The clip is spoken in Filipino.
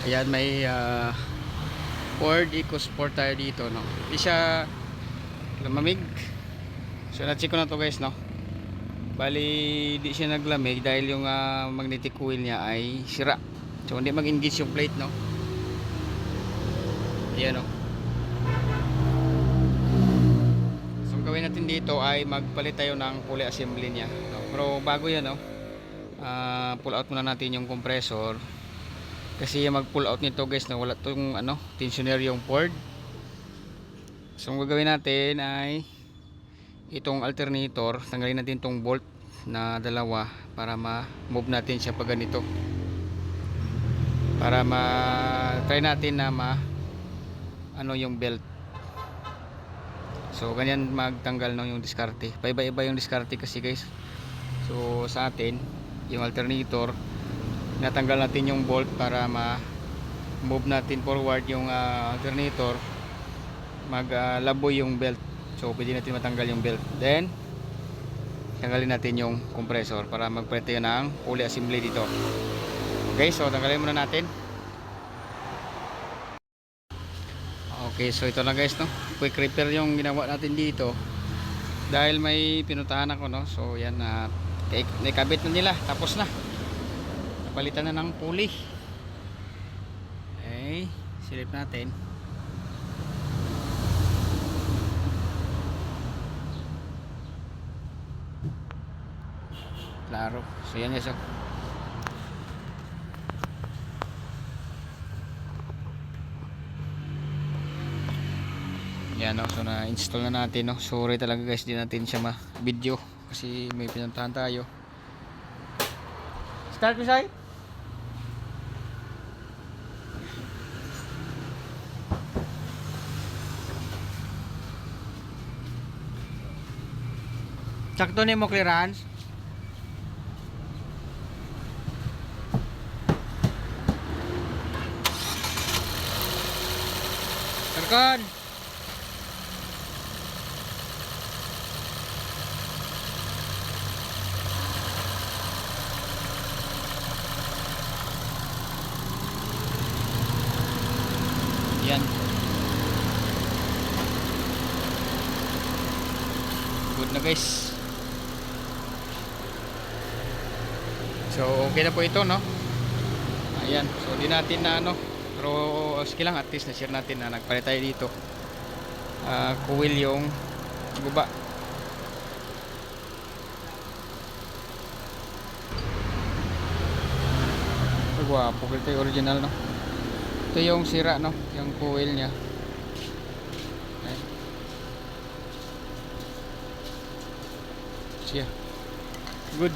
Ayan, may Ford EcoSport tayo dito, no. Hindi siya lamamig. So na-check ko na to, guys, no. Bali di siya naglamig dahil yung magnetic coil niya ay sira. So hindi mag-engage yung plate, no. Ayan, no. So ang gawin natin dito ay magpalit tayo ng pulley assembly niya, no? Pero bago yan, no, pull out muna natin yung compressor. Kasi mag pull out nito, guys, na wala tong tensioner yung Ford. So ang gagawin natin ay itong alternator, tanggalin natin itong bolt na dalawa para ma-move natin siya pag ganito, para ma-try natin na yung belt. So ganyan magtanggal yung diskarte. Paiba-iba yung diskarte kasi, guys. So sa atin yung alternator, natanggal natin yung bolt para ma-move natin forward yung alternator, maglaboy yung belt. So pwede natin matanggal yung belt. Then tanggalin natin yung compressor para magpalit tayo ng pulley assembly dito. Okay, so tanggalin muna natin. Okay, so ito na, guys, no. Quick repair yung ginawa natin dito dahil may pinuntahan ako, no. So yan, nakabit na nila, tapos na, napalitan na ng pulley. Okay, silip natin. Klaro. So yan, guys, yan, no. So na-install na natin, no. Sorry talaga, guys, di natin siya ma-video kasi may pinuntahan tayo. Start mo, Sai. Sakto ni mo clearance. Tarkan. Yan. Good na, guys. So okay na po ito, no. Ayan, so di natin na pero sige lang, at least na share natin na nagpalit tayo dito. Coil yung guba. Gwapo ito yung original, no. Ito yung sira, no, yung coil nya. Siya good.